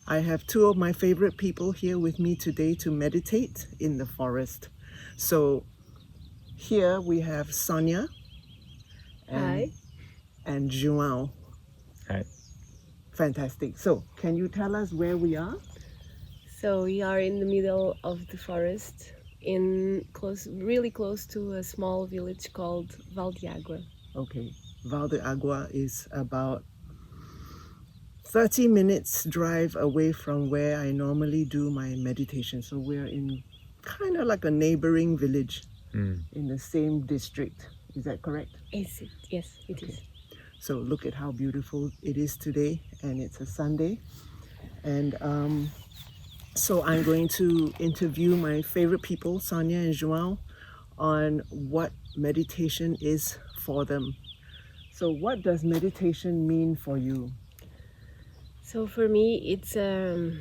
I have two of my favorite people here with me today to meditate in the forest. So here we have Sonia Hi. and João. Hi. Fantastic. So can you tell us where we are? So we are in the middle of the forest, really close to a small village called Vale de Água. Okay. Vale de Agua is about 30 minutes drive away from where I normally do my meditation. So we're in kind of like a neighboring village in the same district. Is that correct? Is it? Yes, it Okay. is. So look at how beautiful it is today, and it's a Sunday. And so I'm going to interview my favorite people, Sonia and João, on what meditation is for them. So what does meditation mean for you? So for me, it's a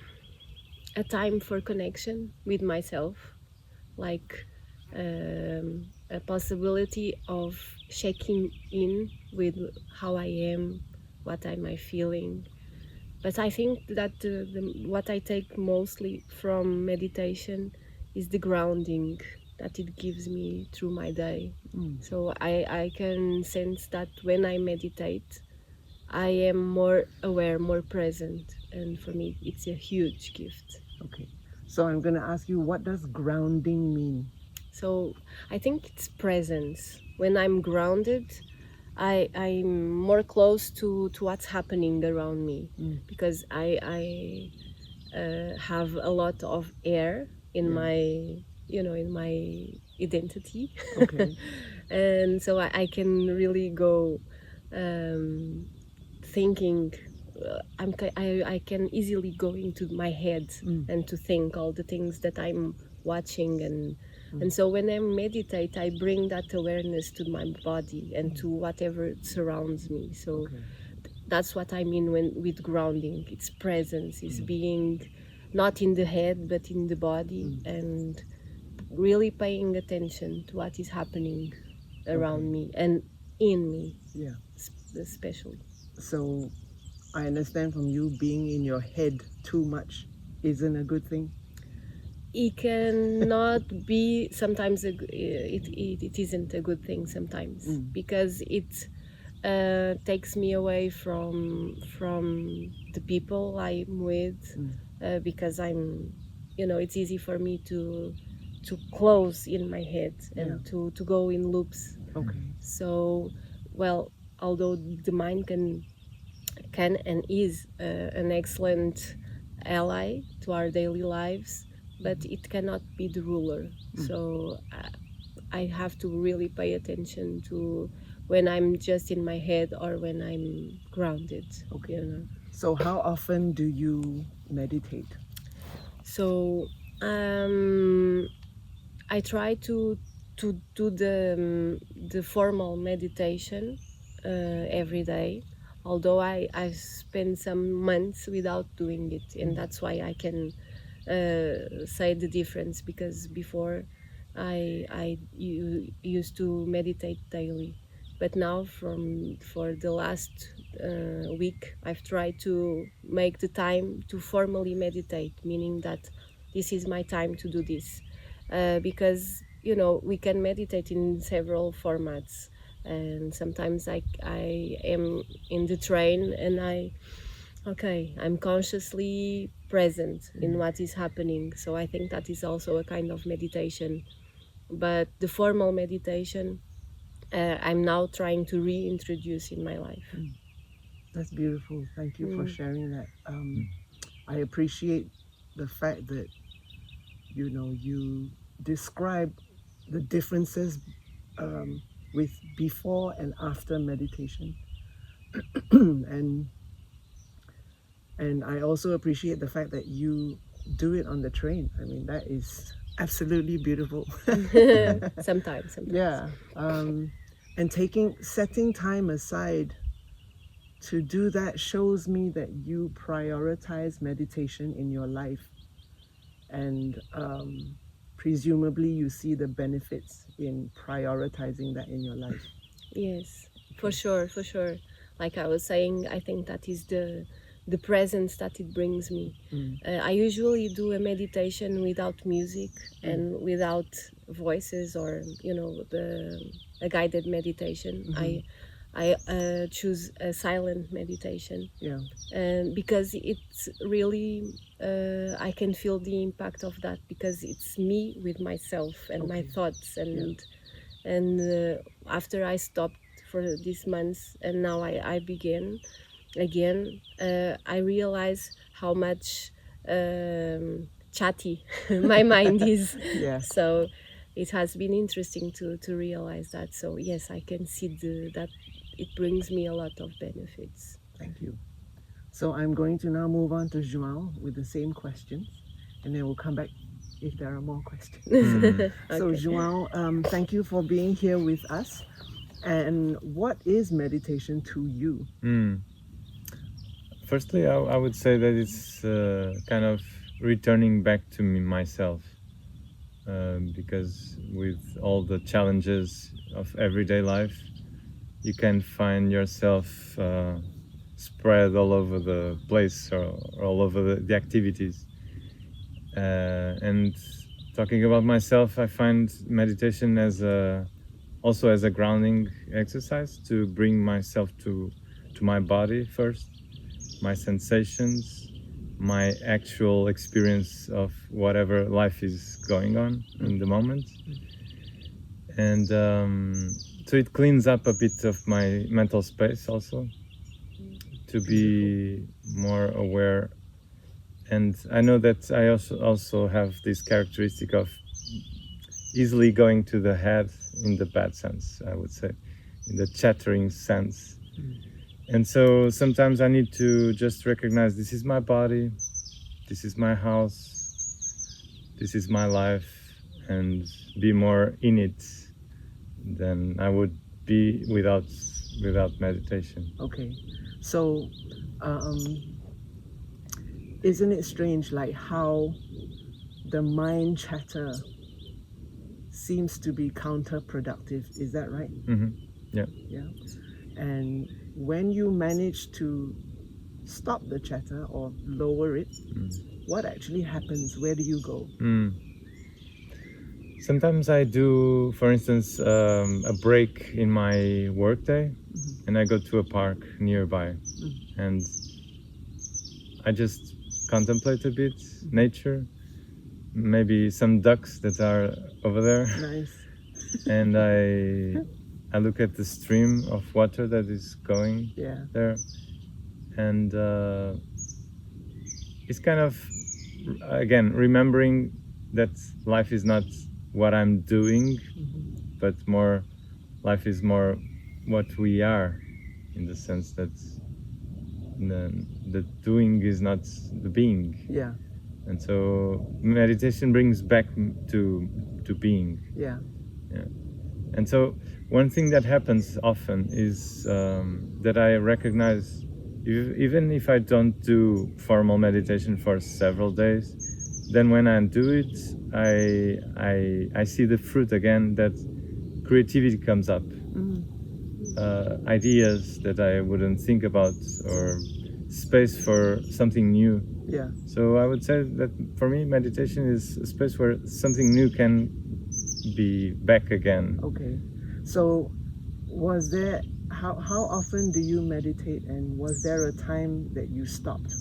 time for connection with myself, like a possibility of checking in with how I am, what am I feeling. But I think that what I take mostly from meditation is the grounding that it gives me through my day. So I can sense that when I meditate, I am more aware, more present. And for me, it's a huge gift. Okay. So I'm going to ask you, what does grounding mean? So I think it's presence. When I'm grounded, I'm more close to what's happening around me because I have a lot of air in my identity. Okay. And so I can really go thinking. I can easily go into my head and to think all the things that I'm watching, and so when I meditate, I bring that awareness to my body and to whatever surrounds me. So that's what I mean with grounding. It's presence, it's being not in the head but in the body, and really paying attention to what is happening around me and in me. Yeah. Especially. So I understand from you, being in your head too much isn't a good thing. It cannot be sometimes it isn't a good thing sometimes, because it takes me away from the people I'm with, because it's easy for me to close in my head and to go in loops. Okay. So, well, although the mind can and is an excellent ally to our daily lives, but it cannot be the ruler. So I have to really pay attention to when I'm just in my head or when I'm grounded. Okay. So how often do you meditate? So I try to do the formal meditation every day. Although I spend some months without doing it, and that's why I can say the difference, because before I used to meditate daily, but now for the last week I've tried to make the time to formally meditate, meaning that this is my time to do this, because we can meditate in several formats, and sometimes I am in the train and I'm consciously present in what is happening. So I think that is also a kind of meditation. But the formal meditation, I'm now trying to reintroduce in my life. That's beautiful. Thank you for sharing that. I appreciate the fact that you describe the differences with before and after meditation, and I also appreciate the fact that you do it on the train. I mean, that is absolutely beautiful. Sometimes. Yeah, and setting time aside to do that shows me that you prioritize meditation in your life, and presumably you see the benefits in prioritizing that in your life. Yes, for sure. Like I was saying, I think that is the presence that it brings me. I usually do a meditation without music and without voices, or a guided meditation. I choose a silent meditation, Yeah. because it's really I can feel the impact of that, because it's me with myself and my thoughts, and after I stopped for these months and now I begin again, I realize how much chatty my mind is. Yeah. So it has been interesting to realize that. So yes, I can see that it brings me a lot of benefits. Thank you. So I'm going to now move on to João with the same questions, and then we'll come back if there are more questions. So Okay. João, thank you for being here with us. And what is meditation to you? Firstly, I would say that it's kind of returning back to me myself, because with all the challenges of everyday life, you can find yourself spread all over the place or all over the activities. And talking about myself, I find meditation also as a grounding exercise to bring myself to my body first, my sensations, my actual experience of whatever life is going on in the moment. And so it cleans up a bit of my mental space also, to be more aware. And I know that I also have this characteristic of easily going to the head in the bad sense, I would say, in the chattering sense. And so sometimes I need to just recognize this is my body, this is my house, this is my life, and be more in it than I would be without meditation. Okay. So, isn't it strange, like how the mind chatter seems to be counterproductive? Is that right? Yeah. Yeah. And when you manage to stop the chatter or lower it, what actually happens? Where do you go? Sometimes I do, for instance, a break in my workday, and I go to a park nearby, and I just contemplate a bit nature, maybe some ducks that are over there. Nice. And I look at the stream of water that is going there, and it's kind of, again, remembering that life is not what I'm doing, but more life is more what we are, in the sense that the doing is not the being. Yeah. And so meditation brings back to being. Yeah. And so one thing that happens often is that I recognize, even if I don't do formal meditation for several days, then when I do it, I see the fruit again, that creativity comes up, ideas that I wouldn't think about, or space for something new. Yeah. So I would say that for me, meditation is a space where something new can be back again. Okay. So was there, how often do you meditate, and was there a time that you stopped?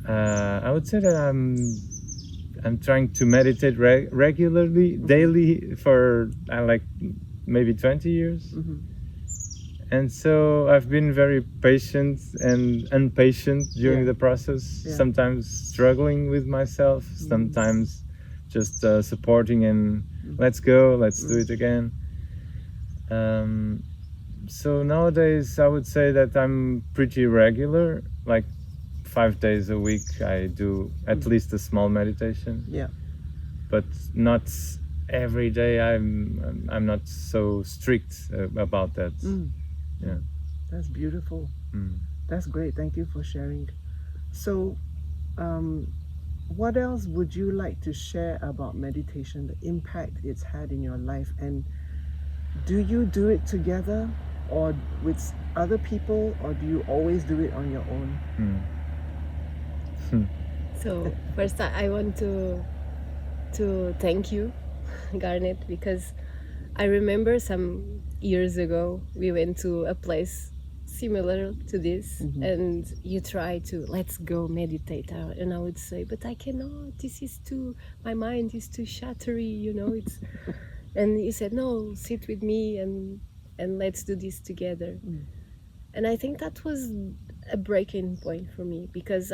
I would say that I'm trying to meditate regularly, daily, for like maybe 20 years. And so I've been very patient and impatient during the process, sometimes struggling with myself, sometimes just supporting and let's go, let's do it again. So nowadays I would say that I'm pretty regular, like 5 days a week I do at least a small meditation. Yeah. But not every day. I'm not so strict about that. Yeah. That's beautiful. That's great. Thank you for sharing. So, what else would you like to share about meditation, the impact it's had in your life? And do you do it together, or with other people, or do you always do it on your own? So first, I want to thank you, Garnet, because I remember some years ago we went to a place similar to this, and you try to let's go meditate, and I would say, but I cannot. This is too. My mind is too shattery. It's. And you said, no, sit with me and let's do this together. And I think that was a breaking point for me, because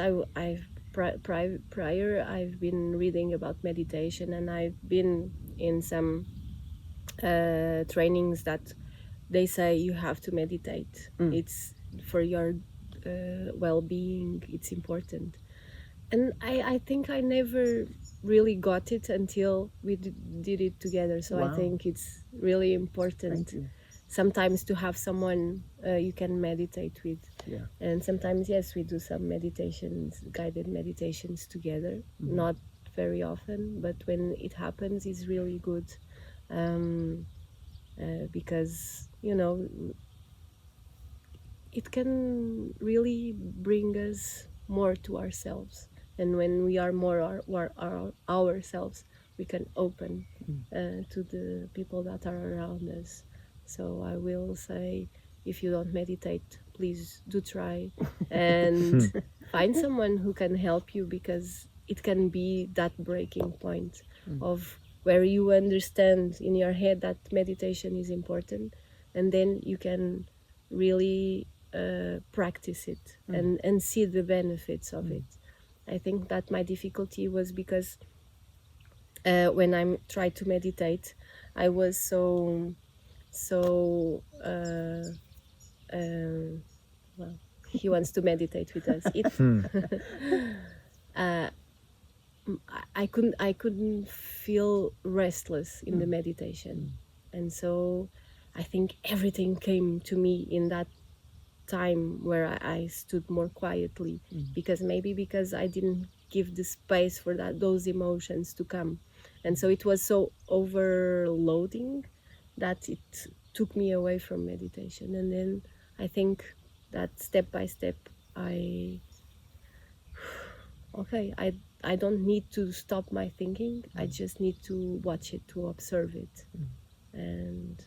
prior I've been reading about meditation, and I've been in some trainings that they say you have to meditate. It's for your well-being, it's important. And I think I never really got it until we did it together. So Wow. I think it's really important Thank you. sometimes to have someone you can meditate with. Yeah. And sometimes, yes, we do some meditations, guided meditations together. Not very often, but when it happens, it's really good. Because, it can really bring us more to ourselves. And when we are more ourselves, we can open to the people that are around us. So I will say, if you don't meditate, please do try and find someone who can help you, because it can be that breaking point of where you understand in your head that meditation is important, and then you can really practice it and see the benefits of it. I think that my difficulty was because when I tried to meditate, I was so well, he wants to meditate with us. I couldn't feel restless in the meditation, and so I think everything came to me in that time where I stood more quietly, because I didn't give the space for those emotions to come, and so it was so overloading that it took me away from meditation. And then I think that step by step I don't need to stop my thinking. I just need to watch it, to observe it. And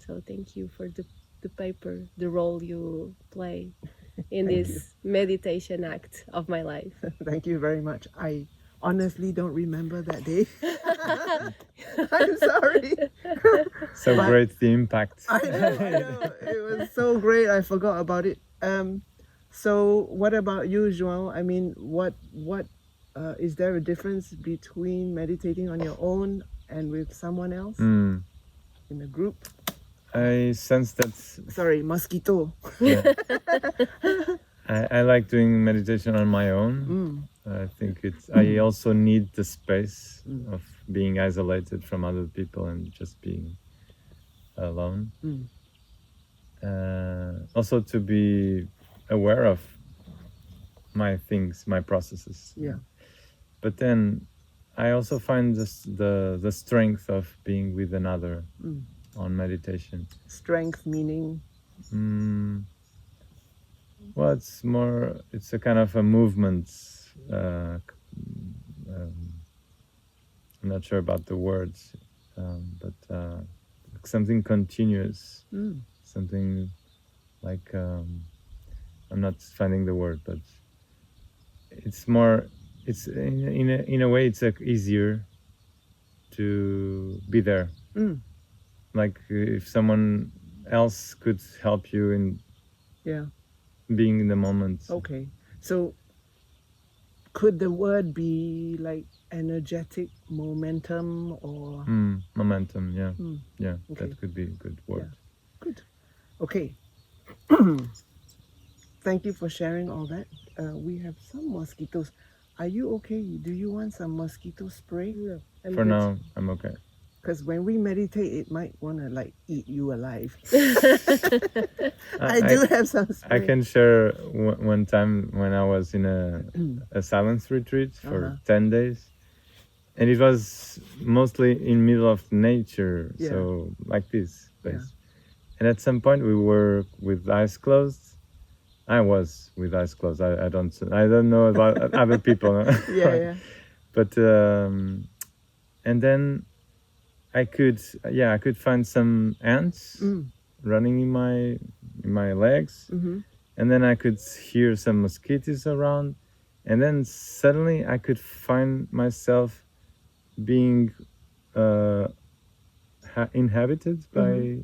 so thank you for the paper, the role you play in this meditation act of my life. Thank you very much. I honestly don't remember that day. I'm sorry. So great the impact. I know. It was so great. I forgot about it. So what about you, João? I mean, what is there a difference between meditating on your own and with someone else in a group? I sense that. Sorry, mosquito. Yeah. I like doing meditation on my own. I think I also need the space of being isolated from other people and just being alone. Also to be aware of my things, my processes. Yeah. But then I also find the strength of being with another on meditation. Strength meaning? Well, it's a kind of a movement. I'm not sure about the words, but something continuous, something like, I'm not finding the word, but it's in a way it's easier to be there. Like if someone else could help you in being in the moment. Okay, so could the word be like energetic momentum or momentum? Yeah, Okay. That could be a good word. Good. Okay. Thank you for sharing all that. We have some mosquitoes. Are you okay? Do you want some mosquito spray? No, For now, I'm okay. Because when we meditate, it might want to like eat you alive. I do have some spray. I can share one time when I was in a silence retreat for 10 days. And it was mostly in middle of nature, so like this place. And at some point we were with eyes closed. I was with eyes closed. I don't know about other people. Yeah, yeah. But and then I could find some ants running in my legs, and then I could hear some mosquitoes around, and then suddenly I could find myself being inhabited by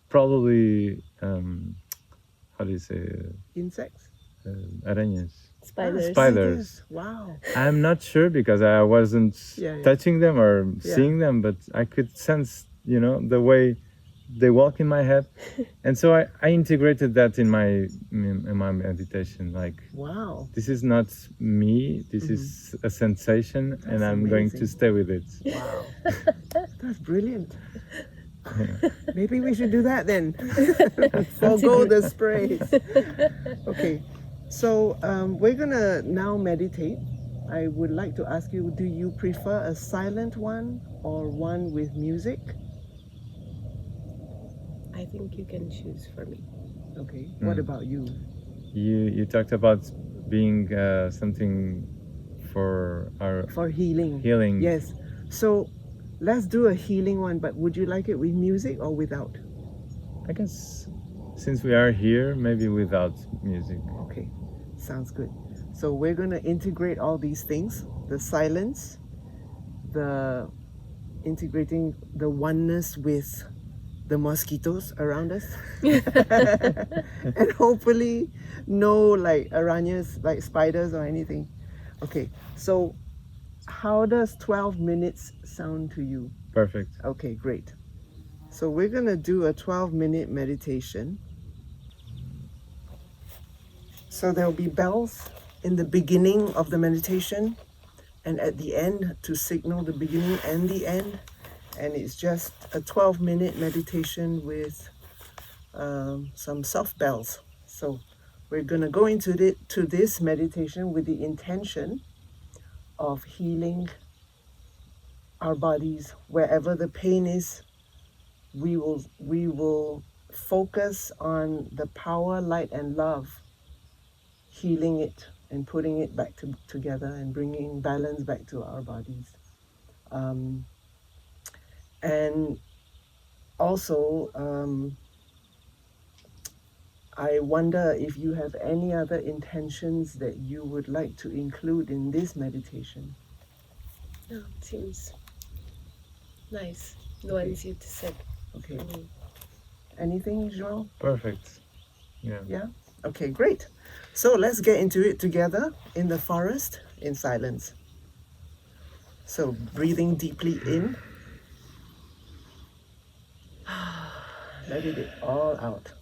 probably how do you say Insects? aranhas. Spiders. Spiders. Wow. I'm not sure because I wasn't Yeah. touching them or Yeah. seeing them, but I could sense, the way they walk in my head, and so I integrated that in my meditation. Like, Wow. this is not me. This is a sensation, and I'm going to amazing. stay with it. Wow. That's brilliant. Maybe we should do that then. Forgo the sprays. Okay. So we're gonna now meditate. I would like to ask you, do you prefer a silent one or one with music? I think you can choose for me. Okay. What about you? You talked about being something for our For healing. healing. Yes. So let's do a healing one, but would you like it with music or without? I guess since we are here, maybe without music. Okay. Sounds good. So we're going to integrate all these things, the silence, the integrating the oneness with the mosquitoes around us, and hopefully no like arañas, like spiders or anything. Okay, so how does 12 minutes sound to you? Perfect. Okay, great. So we're going to do a 12-minute meditation. So there'll be bells in the beginning of the meditation and at the end to signal the beginning and the end. And it's just a 12-minute meditation with some soft bells. So we're going to go into this meditation with the intention of healing our bodies wherever the pain is. We will focus on the power, light, and love, healing it and putting it back together and bringing balance back to our bodies. And also, I wonder if you have any other intentions that you would like to include in this meditation. No, it seems nice. The ones you said. Okay. Anything, João? Perfect. Yeah. Yeah? Okay, great. So let's get into it together in the forest in silence. So breathing deeply in. Letting it all out.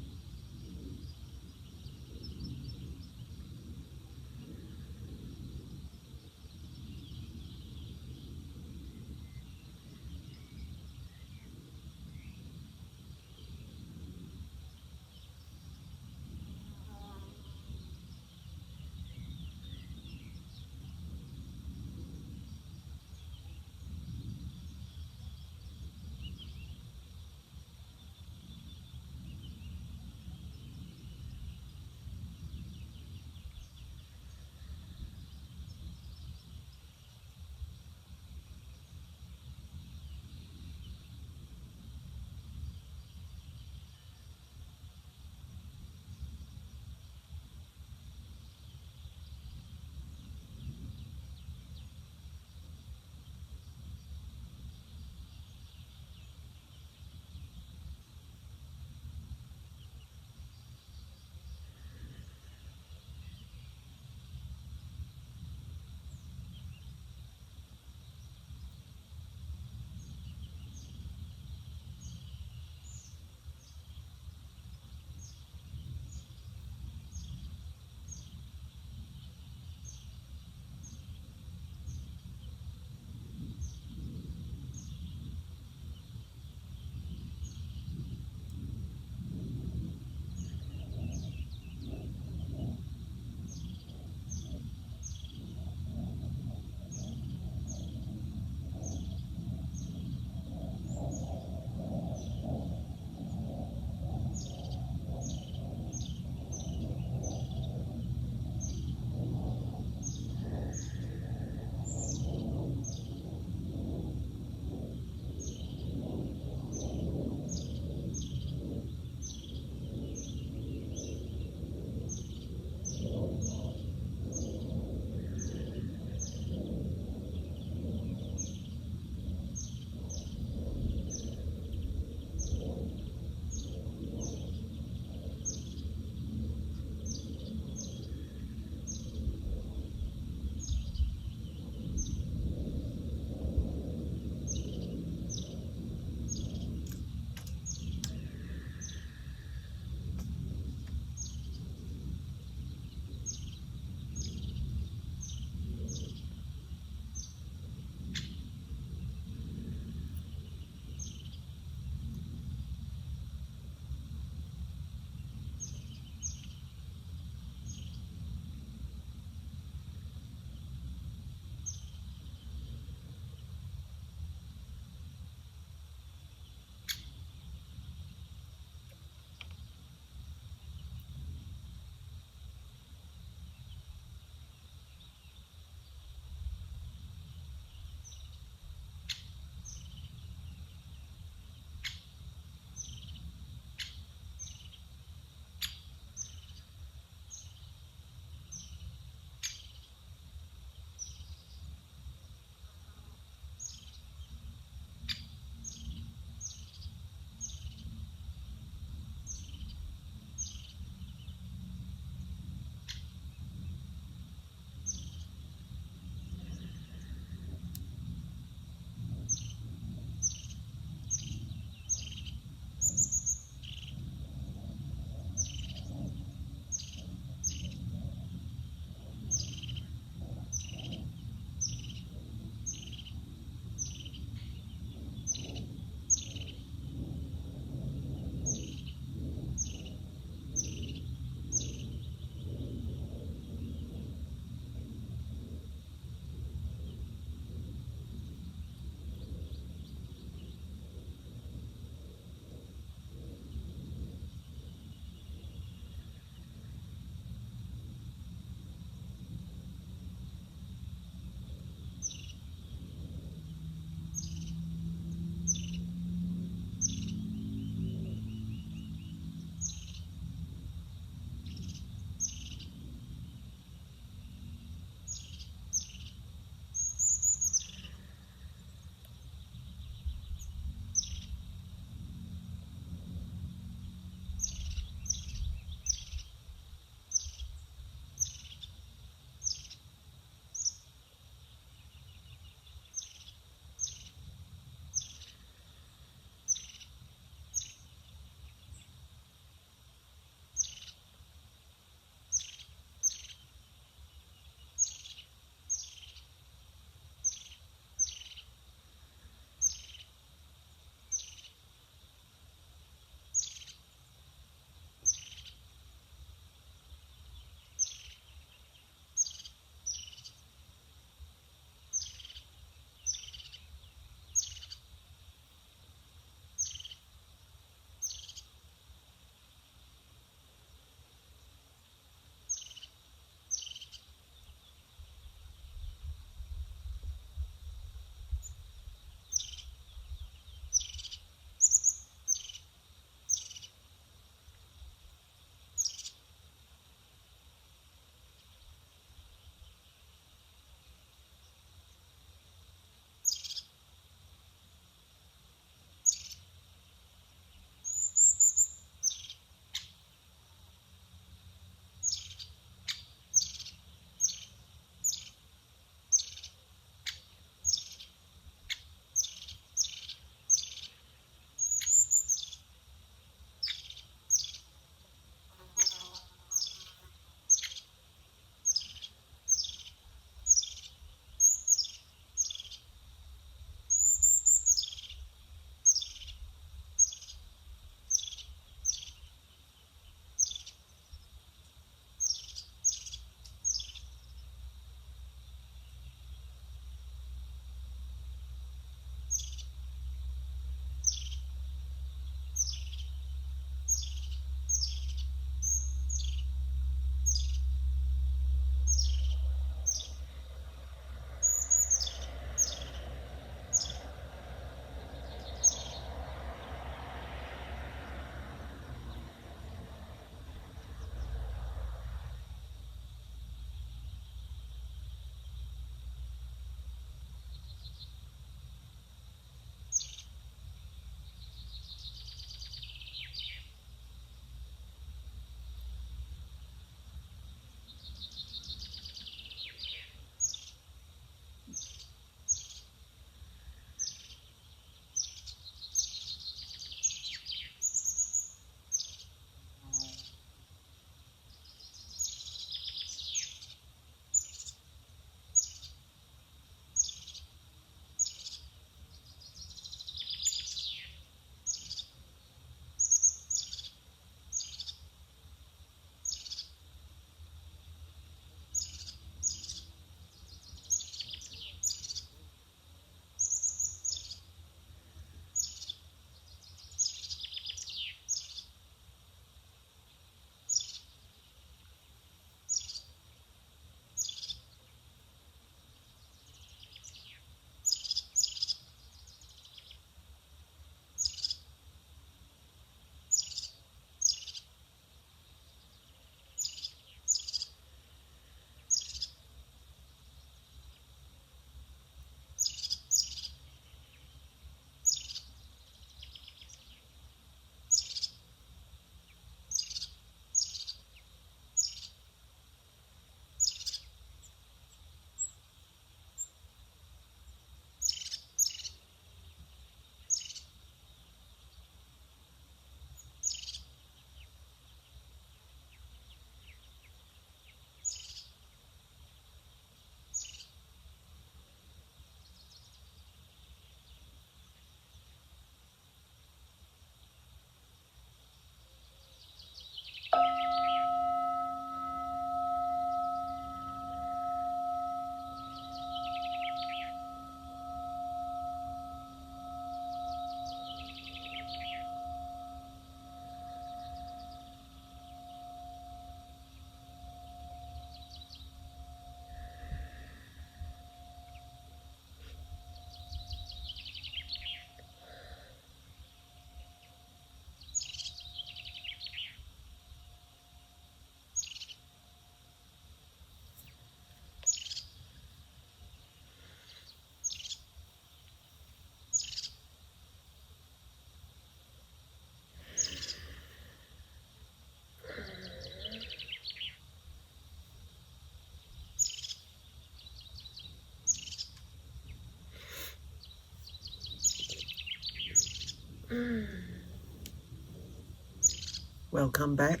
Welcome back.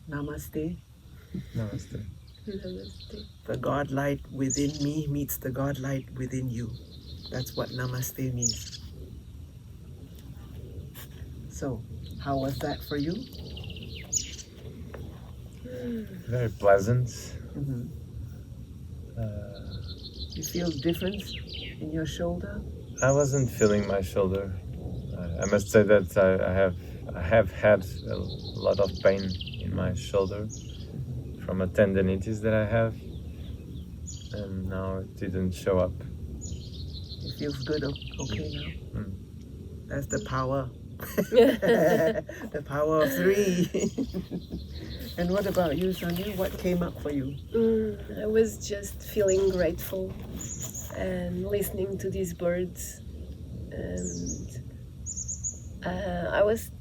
Namaste. Namaste. Namaste. The God light within me meets the God light within you. That's what namaste means. So, how was that for you? Very pleasant. Mm-hmm. You feel difference in your shoulder? I wasn't feeling my shoulder. I must say that I have had a lot of pain in my shoulder from a tendinitis that I have, and now it didn't show up. It feels good, okay now? Mm. That's the power. The power of 3. And what about you, Sonia? What came up for you? I was just feeling grateful and listening to these birds, and I was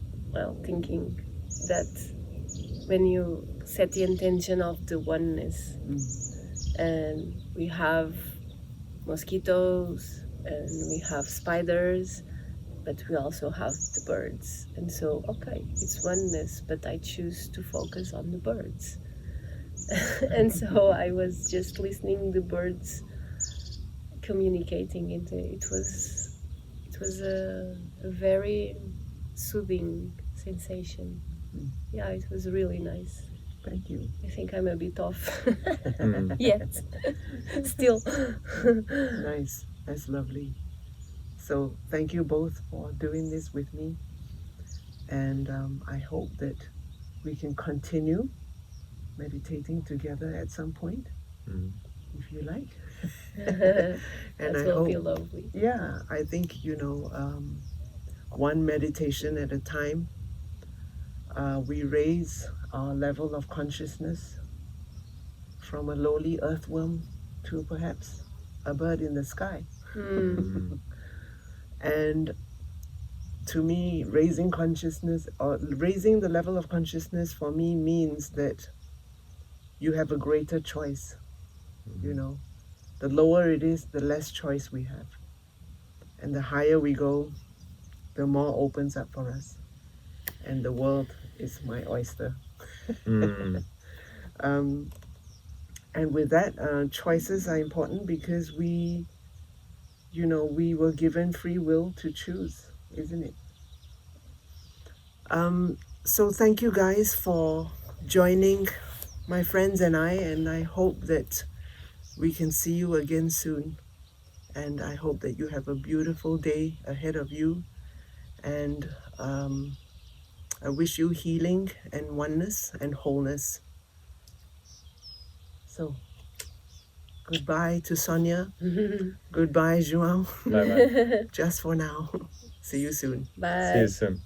thinking that when you set the intention of the oneness, and we have mosquitoes and we have spiders, but we also have the birds. And so, okay, it's oneness, but I choose to focus on the birds. And so I was just listening the birds communicating. It was a very soothing sensation. Yeah, it was really nice. Thank you. I think I'm a bit off yet. Still. Nice. That's lovely. So thank you both for doing this with me. And I hope that we can continue meditating together at some point, if you like. And That will be lovely. Yeah, I think, one meditation at a time, we raise our level of consciousness from a lowly earthworm to perhaps a bird in the sky. And to me, raising consciousness or raising the level of consciousness for me means that you have a greater choice. The lower it is, the less choice we have. And the higher we go, the more opens up for us. And the world is my oyster. And with that, choices are important because we were given free will to choose, isn't it? So thank you guys for joining my friends and I hope that we can see you again soon. And I hope that you have a beautiful day ahead of you. And I wish you healing and oneness and wholeness. So, goodbye to Sonia. Goodbye, João. Bye-bye. Just for now. See you soon. Bye. See you soon.